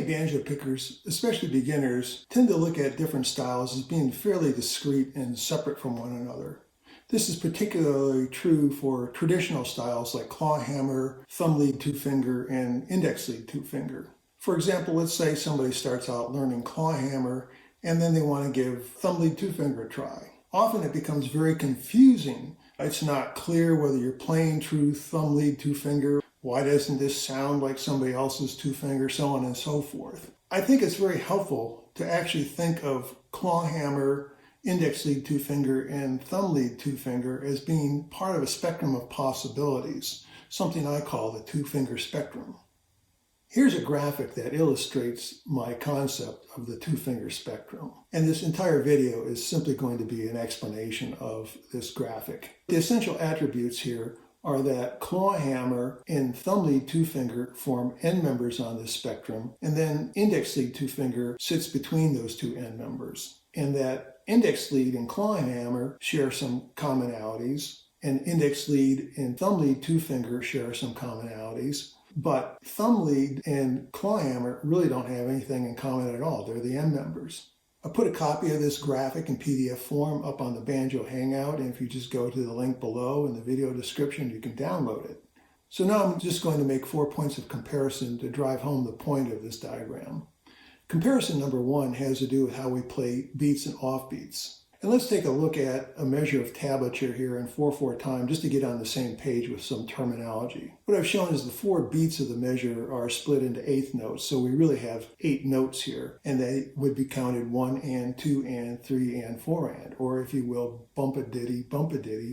banjo pickers, especially beginners, tend to look at different styles as being fairly discrete and separate from one another. This is particularly true for traditional styles like claw hammer, thumb lead two finger, and index lead two finger. For example, let's say somebody starts out learning claw hammer and then they want to give thumb lead two finger a try. Often it becomes very confusing. It's not clear whether you're playing true thumb lead two finger. Why doesn't this sound like somebody else's two finger, so on and so forth. I think it's very helpful to actually think of claw hammer, index lead two finger, and thumb lead two finger as being part of a spectrum of possibilities, something I call the two finger spectrum. Here's a graphic that illustrates my concept of the two finger spectrum. And this entire video is simply going to be an explanation of this graphic. The essential attributes here are that claw hammer and thumb lead two finger form end members on this spectrum, and then index lead two finger sits between those two end members. And that index lead and claw hammer share some commonalities, and index lead and thumb lead two finger share some commonalities, but thumb lead and claw hammer really don't have anything in common at all. They're the end members. I put a copy of this graphic in PDF form up on the Banjo Hangout, and if you just go to the link below in the video description, you can download it. So now I'm just going to make 4 points of comparison to drive home the point of this diagram. Comparison number 1 has to do with how we play beats and offbeats. And let's take a look at a measure of tablature here in 4/4 time just to get on the same page with some terminology. What I've shown is the 4 beats of the measure are split into eighth notes, so we really have 8 notes here, and they would be counted 1 and 2 and 3 and 4 and, or if you will, bump-a-ditty,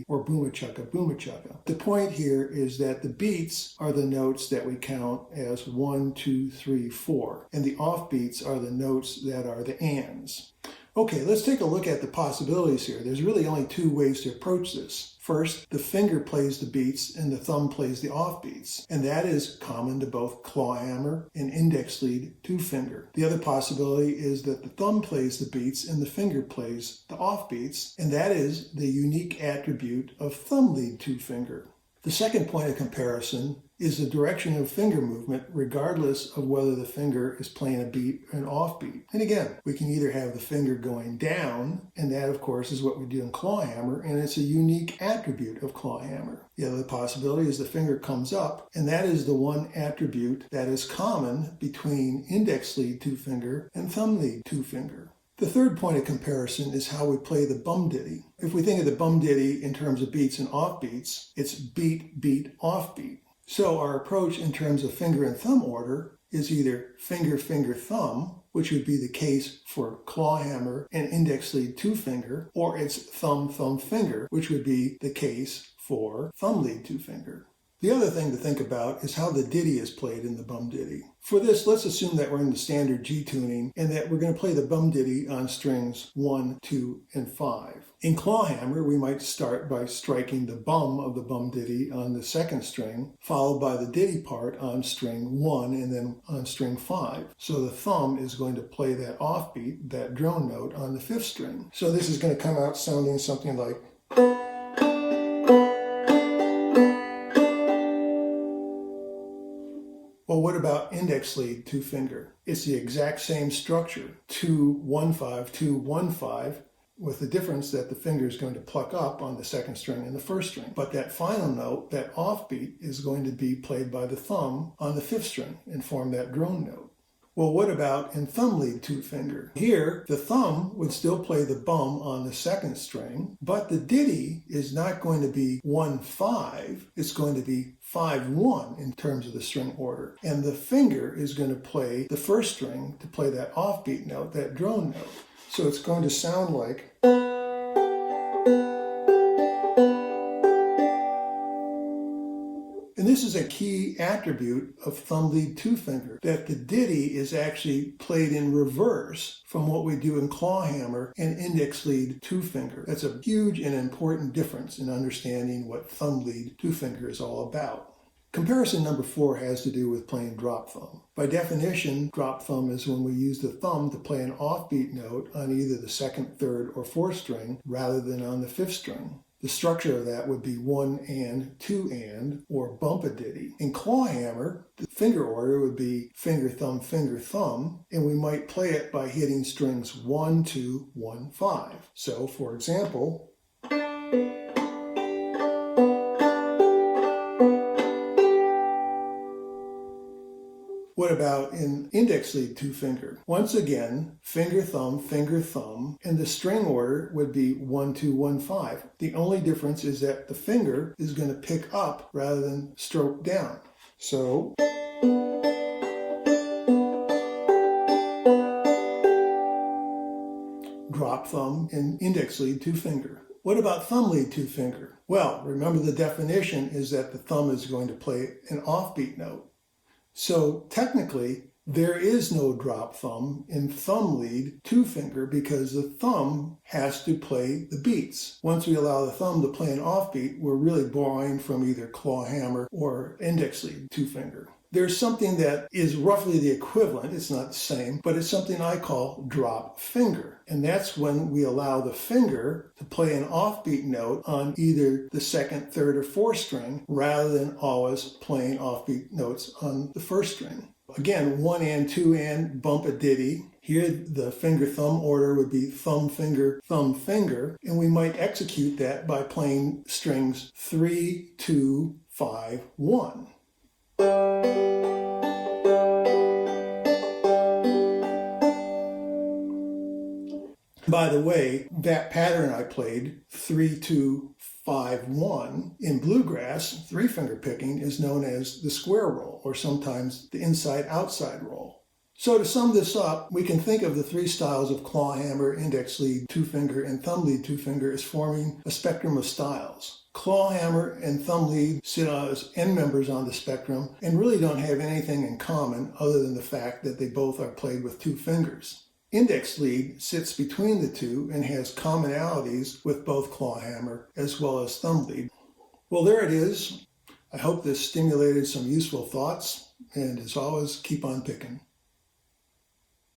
or boom-a-chugga, boom-a-chugga. The point here is that the beats are the notes that we count as 1, 2, 3, 4, and the offbeats are the notes that are the ands. Okay, let's take a look at the possibilities here. There's really only 2 ways to approach this. First, the finger plays the beats and the thumb plays the offbeats, and that is common to both claw hammer and index lead two finger. The other possibility is that the thumb plays the beats and the finger plays the offbeats, and that is the unique attribute of thumb lead two finger. The second point of comparison is the direction of finger movement regardless of whether the finger is playing a beat or an offbeat. And again, we can either have the finger going down, and that of course is what we do in claw hammer, and it's a unique attribute of claw hammer. The other possibility is the finger comes up, and that is the one attribute that is common between index lead two finger and thumb lead two finger. The third point of comparison is how we play the bum ditty. If we think of the bum ditty in terms of beats and offbeats, it's beat, beat, offbeat. So our approach in terms of finger and thumb order is either finger, finger, thumb, which would be the case for claw hammer and index lead two finger, or it's thumb, thumb, finger, which would be the case for thumb lead two finger. The other thing to think about is how the ditty is played in the bum ditty. For this, let's assume that we're in the standard G tuning and that we're going to play the bum ditty on strings 1, 2, and 5. In claw hammer, we might start by striking the bum of the bum ditty on the second string, followed by the ditty part on string 1 and then on string 5. So the thumb is going to play that offbeat, that drone note, on the 5th string. So this is going to come out sounding something like... Well, what about index lead two finger? It's the exact same structure, 2, 1, 5, 2, 1, 5, with the difference that the finger is going to pluck up on the second string and the first string. But that final note, that offbeat, is going to be played by the thumb on the 5th string and form that drone note. Well, what about in thumb lead two finger? Here, the thumb would still play the bum on the second string, but the ditty is not going to be 1, 5. It's going to be 5, 1 in terms of the string order. And the finger is going to play the first string to play that offbeat note, that drone note. So it's going to sound like... And this is a key attribute of thumb lead two finger, that the ditty is actually played in reverse from what we do in claw hammer and index lead two finger. That's a huge and important difference in understanding what thumb lead two finger is all about. Comparison number 4 has to do with playing drop thumb. By definition, drop thumb is when we use the thumb to play an offbeat note on either the 2nd, 3rd, or 4th string rather than on the 5th string. The structure of that would be 1 and, 2 and, or bump-a-ditty. In claw hammer, the finger order would be finger, thumb, and we might play it by hitting strings 1, 2, 1, 5. So, for example, what about in index lead 2-finger? Once again, finger, thumb, and the string order would be 1, 2, 1, 5. The only difference is that the finger is going to pick up rather than stroke down. So, drop thumb in index lead 2-finger. What about thumb lead 2-finger? Well, remember the definition is that the thumb is going to play an offbeat note. So technically, there is no drop thumb in thumb lead 2-finger because the thumb has to play the beats. Once we allow the thumb to play an offbeat, we're really borrowing from either claw hammer or index lead 2-finger. There's something that is roughly the equivalent, it's not the same, but it's something I call drop finger. And that's when we allow the finger to play an offbeat note on either the second, third, or fourth string, rather than always playing offbeat notes on the first string. Again, 1 and, 2 and, bump-a-ditty. Here the finger-thumb order would be thumb, finger, and we might execute that by playing strings 3, 2, 5, 1. By the way, that pattern I played, 3, 2, 5, 1, in bluegrass, 3-finger picking is known as the square roll, or sometimes the inside-outside roll. So to sum this up, we can think of the 3 styles of claw hammer, index lead 2-finger, and thumb lead 2-finger as forming a spectrum of styles. Claw hammer and thumb lead sit as end members on the spectrum and really don't have anything in common other than the fact that they both are played with 2 fingers. Index lead sits between the two and has commonalities with both claw hammer as well as thumb lead. Well, there it is. I hope this stimulated some useful thoughts, and as always, keep on picking.